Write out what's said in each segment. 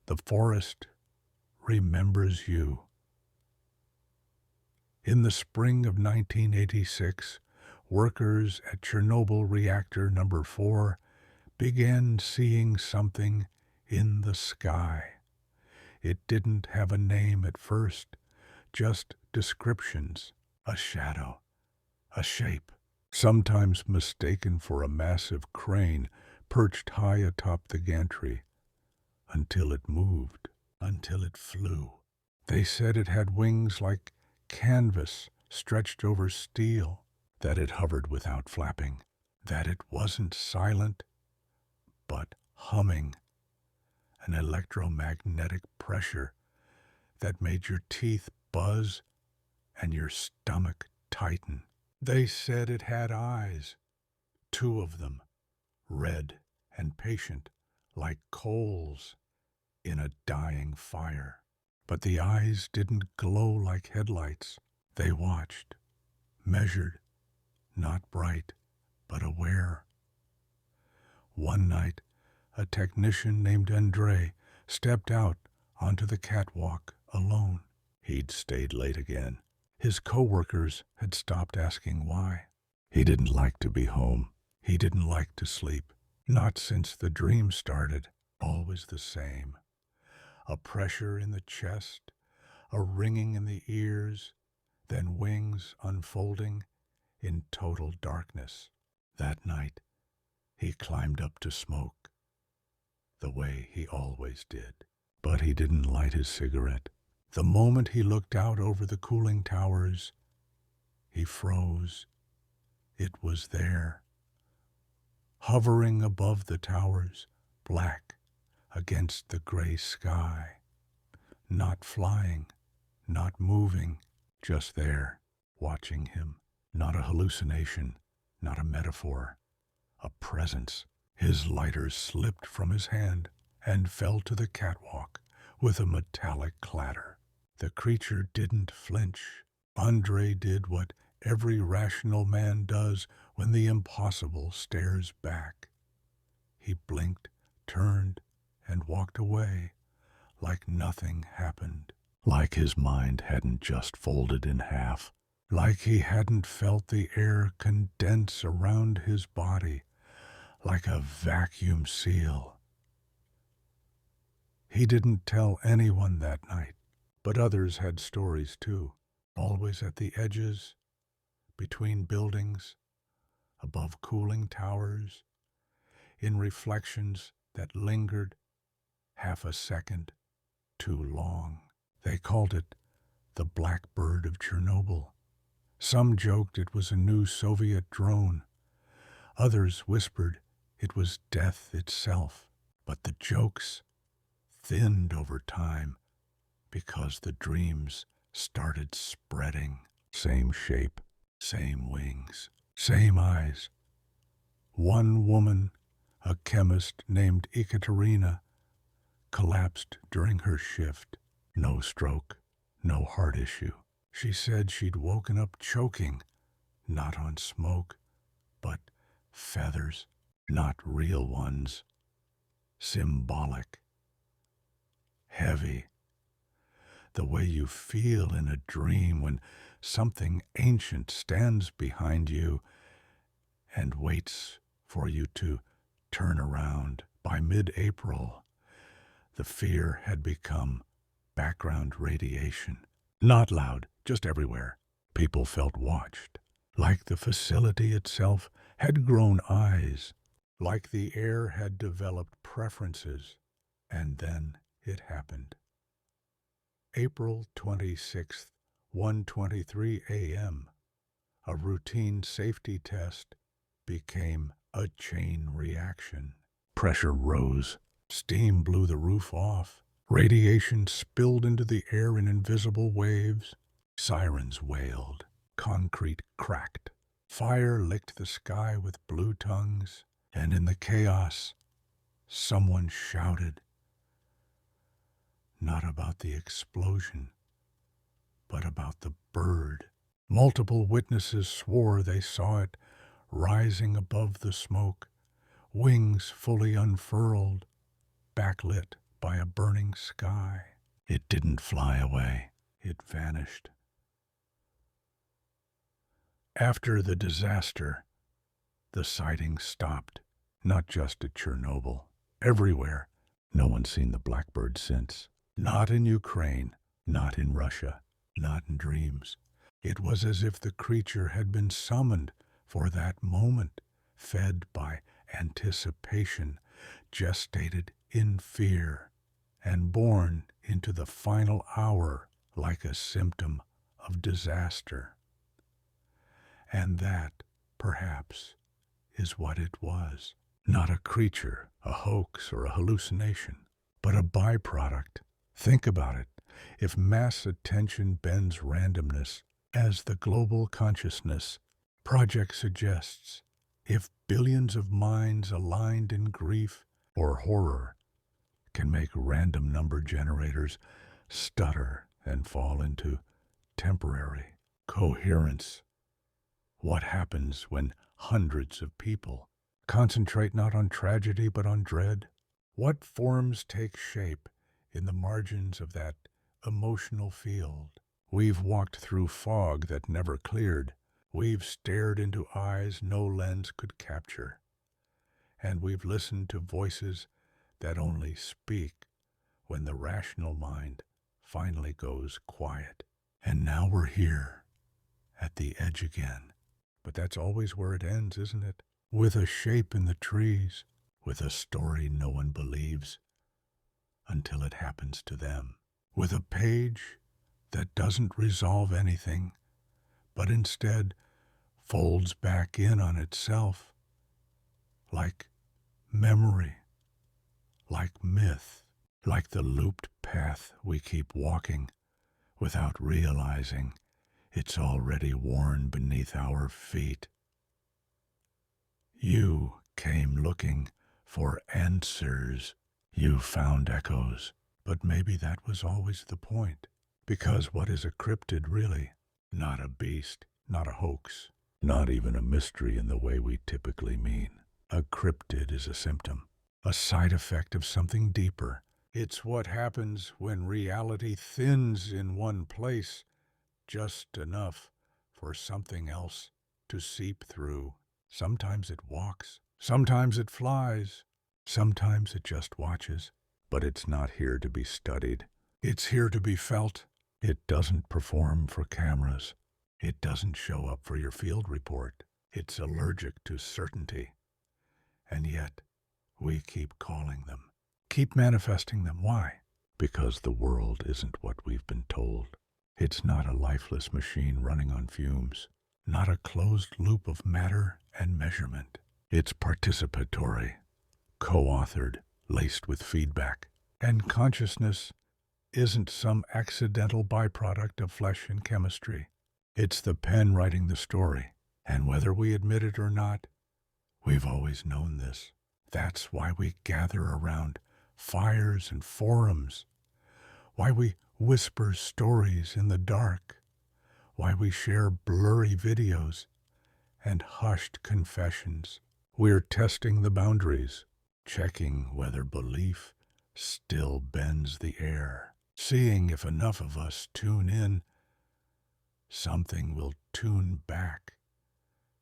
The forest remembers you. In the spring of 1986, workers at Chernobyl Reactor No. 4 began seeing something in the sky. It didn't have a name at first, just descriptions, a shadow, a shape, sometimes mistaken for a massive crane perched high atop the gantry, until it moved, until it flew. They said it had wings like canvas stretched over steel, that it hovered without flapping, that it wasn't silent, but humming, an electromagnetic pressure that made your teeth buzz and your stomach tighten. They said it had eyes, 2 of them, red and patient, like coals in a dying fire. But the eyes didn't glow like headlights. They watched, measured, not bright, but aware. One night, a technician named Andrei stepped out onto the catwalk alone. He'd stayed late again. His co-workers had stopped asking why. He didn't like to be home. He didn't like to sleep. Not since the dream started. Always the same. A pressure in the chest, a ringing in the ears, then wings unfolding in total darkness. That night, he climbed up to smoke, the way he always did. But he didn't light his cigarette. The moment he looked out over the cooling towers, he froze. It was there, hovering above the towers, black against the gray sky. Not flying, not moving, just there, watching him. Not a hallucination, not a metaphor, a presence. His lighter slipped from his hand and fell to the catwalk with a metallic clatter. The creature didn't flinch. Andrei did what every rational man does when the impossible stares back. He blinked, turned, and walked away like nothing happened. Like his mind hadn't just folded in half. Like he hadn't felt the air condense around his body like a vacuum seal. He didn't tell anyone that night, but others had stories too, always at the edges, between buildings, above cooling towers, in reflections that lingered half a second too long. They called it the Black Bird of Chernobyl. Some joked it was a new Soviet drone. Others whispered it was death itself. But the jokes thinned over time because the dreams started spreading. Same shape, same wings, same eyes. One woman, a chemist named Ekaterina, collapsed during her shift. No stroke, no heart issue. She said she'd woken up choking, not on smoke, but feathers, not real ones, symbolic, heavy, the way you feel in a dream when something ancient stands behind you and waits for you to turn around. By mid-April, the fear had become background radiation. Not loud, just everywhere. People felt watched, like the facility itself had grown eyes, like the air had developed preferences. And then it happened. April 26th, 1:23 a.m., a routine safety test became a chain reaction. Pressure rose. Steam blew the roof off. Radiation spilled into the air in invisible waves. Sirens wailed. Concrete cracked. Fire licked the sky with blue tongues. And in the chaos, someone shouted. Not about the explosion, but about the bird. Multiple witnesses swore they saw it rising above the smoke, wings fully unfurled, backlit by a burning sky. It didn't fly away. It vanished. After the disaster, the sightings stopped, not just at Chernobyl. Everywhere. No one's seen the blackbird since. Not in Ukraine, not in Russia, not in dreams. It was as if the creature had been summoned for that moment, fed by anticipation, gestated in fear, and born into the final hour like a symptom of disaster. And that, perhaps, is what it was. Not a creature, a hoax, or a hallucination, but a byproduct. Think about it. If mass attention bends randomness, as the Global Consciousness Project suggests, if billions of minds aligned in grief or horror can make random number generators stutter and fall into temporary coherence, what happens when hundreds of people concentrate not on tragedy but on dread? What forms take shape in the margins of that emotional field? We've walked through fog that never cleared. We've stared into eyes no lens could capture. And we've listened to voices that only speak when the rational mind finally goes quiet. And now we're here, at the edge again. But that's always where it ends, isn't it? With a shape in the trees, with a story no one believes until it happens to them. With a page that doesn't resolve anything, but instead folds back in on itself, like memory, like myth, like the looped path we keep walking without realizing it's already worn beneath our feet. You came looking for answers. You found echoes, but maybe that was always the point. Because what is a cryptid really? Not a beast, not a hoax, not even a mystery in the way we typically mean. A cryptid is a symptom, a side effect of something deeper. It's what happens when reality thins in one place, just enough for something else to seep through. Sometimes it walks, sometimes it flies, sometimes it just watches. But it's not here to be studied. It's here to be felt. It doesn't perform for cameras. It doesn't show up for your field report. It's allergic to certainty. And yet, we keep calling them, keep manifesting them. Why? Because the world isn't what we've been told. It's not a lifeless machine running on fumes, not a closed loop of matter and measurement. It's participatory, co-authored, laced with feedback. And consciousness isn't some accidental byproduct of flesh and chemistry. It's the pen writing the story. And whether we admit it or not, we've always known this. That's why we gather around fires and forums, why we whisper stories in the dark, why we share blurry videos and hushed confessions. We're testing the boundaries, checking whether belief still bends the air, seeing if enough of us tune in, something will tune back.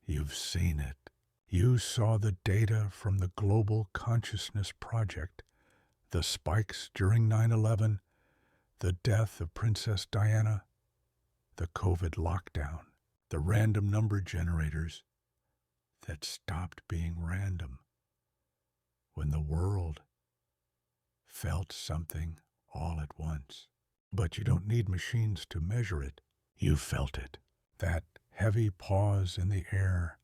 You've seen it. You saw the data from the Global Consciousness Project, the spikes during 9/11, the death of Princess Diana, the COVID lockdown, the random number generators that stopped being random when the world felt something all at once. But you don't need machines to measure it. You felt it. That heavy pause in the air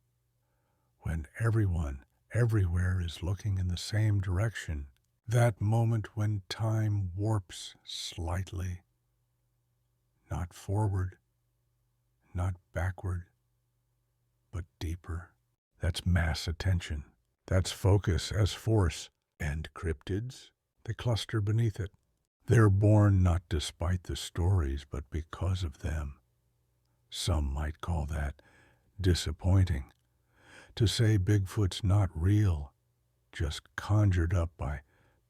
when everyone, everywhere is looking in the same direction. That moment when time warps slightly. Not forward, not backward, but deeper. That's mass attention. That's focus as force. And cryptids, they cluster beneath it. They're born not despite the stories, but because of them. Some might call that disappointing. To say Bigfoot's not real, just conjured up by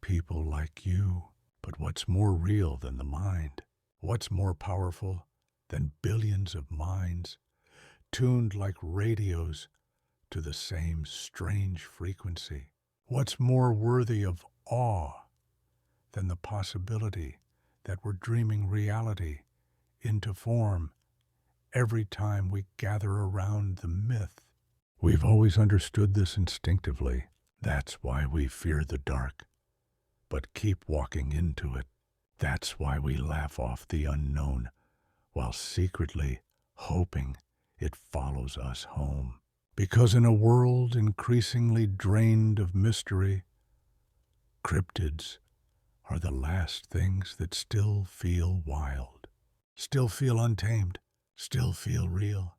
people like you But what's more real than the mind? What's more powerful than billions of minds tuned like radios to the same strange frequency? What's more worthy of awe than the possibility that we're dreaming reality into form every time we gather around the myth? We've always understood this instinctively. That's why we fear the dark, but keep walking into it. That's why we laugh off the unknown while secretly hoping it follows us home. Because in a world increasingly drained of mystery, cryptids are the last things that still feel wild, still feel untamed, still feel real.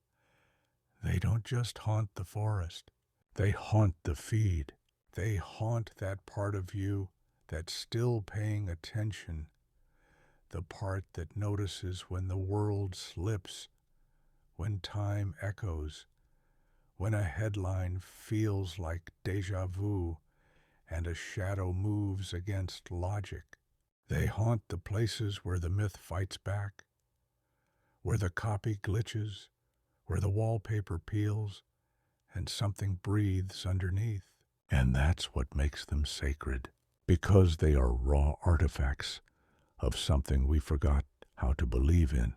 They don't just haunt the forest, they haunt the feed. They haunt that part of you that's still paying attention, the part that notices when the world slips, when time echoes, when a headline feels like déjà vu and a shadow moves against logic. They haunt the places where the myth fights back, where the copy glitches, where the wallpaper peels, and something breathes underneath. And that's what makes them sacred, because they are raw artifacts of something we forgot how to believe in,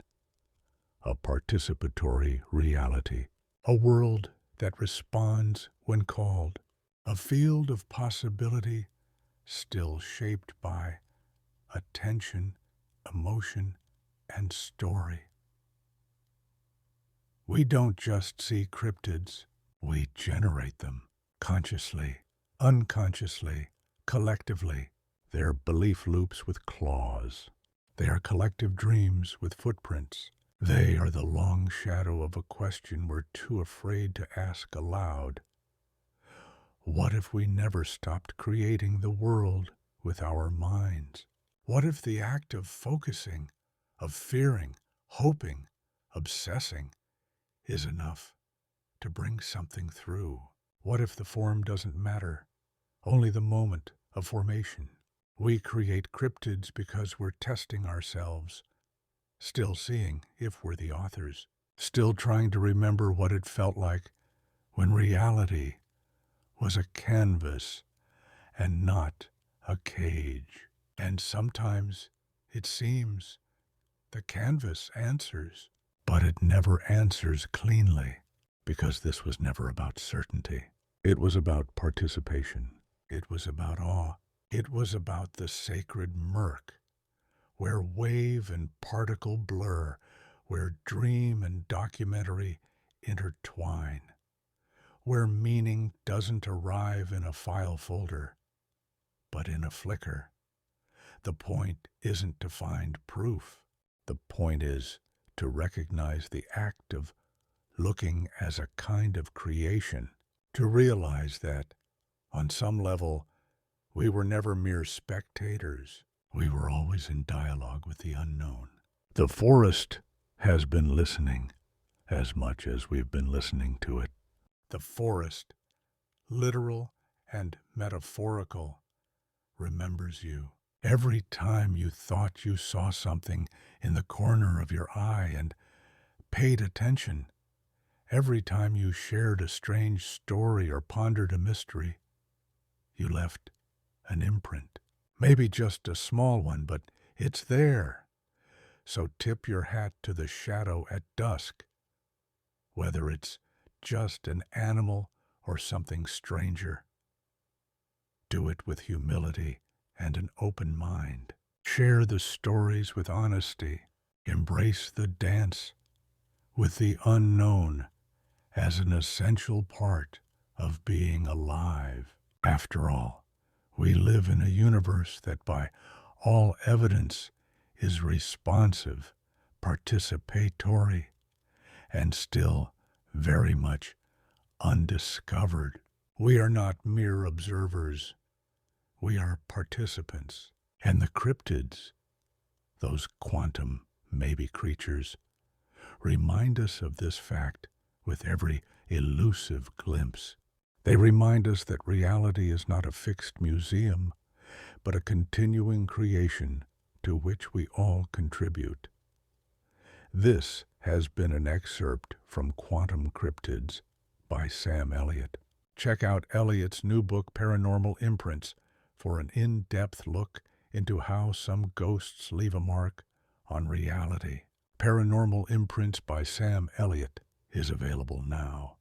a participatory reality, a world that responds when called, a field of possibility still shaped by attention, emotion, and story. We don't just see cryptids, we generate them, consciously, unconsciously, collectively. They're belief loops with claws. They are collective dreams with footprints. They are the long shadow of a question we're too afraid to ask aloud. What if we never stopped creating the world with our minds? What if the act of focusing, of fearing, hoping, obsessing, is enough to bring something through? What if the form doesn't matter, only the moment of formation? We create cryptids because we're testing ourselves, still seeing if we're the authors, still trying to remember what it felt like when reality was a canvas and not a cage. And sometimes it seems the canvas answers, but it never answers cleanly, because this was never about certainty. It was about participation. It was about awe. It was about the sacred murk, where wave and particle blur, where dream and documentary intertwine, where meaning doesn't arrive in a file folder, but in a flicker. The point isn't to find proof. The point is to recognize the act of looking as a kind of creation, to realize that, on some level, we were never mere spectators. We were always in dialogue with the unknown. The forest has been listening as much as we've been listening to it. The forest, literal and metaphorical, remembers you. Every time you thought you saw something in the corner of your eye and paid attention, every time you shared a strange story or pondered a mystery, you left an imprint. Maybe just a small one, but it's there. So tip your hat to the shadow at dusk, whether it's just an animal or something stranger. Do it with humility and an open mind. Share the stories with honesty. Embrace the dance with the unknown as an essential part of being alive. After all, we live in a universe that by all evidence is responsive, participatory, and still very much undiscovered. We are not mere observers. We are participants. And the cryptids, those quantum maybe creatures, remind us of this fact with every elusive glimpse. They remind us that reality is not a fixed museum, but a continuing creation to which we all contribute. This has been an excerpt from Quantum Cryptids by Sam Elliott. Check out Elliott's new book, Paranormal Imprints, for an in-depth look into how some ghosts leave a mark on reality. Paranormal Imprints by Sam Elliott is available now.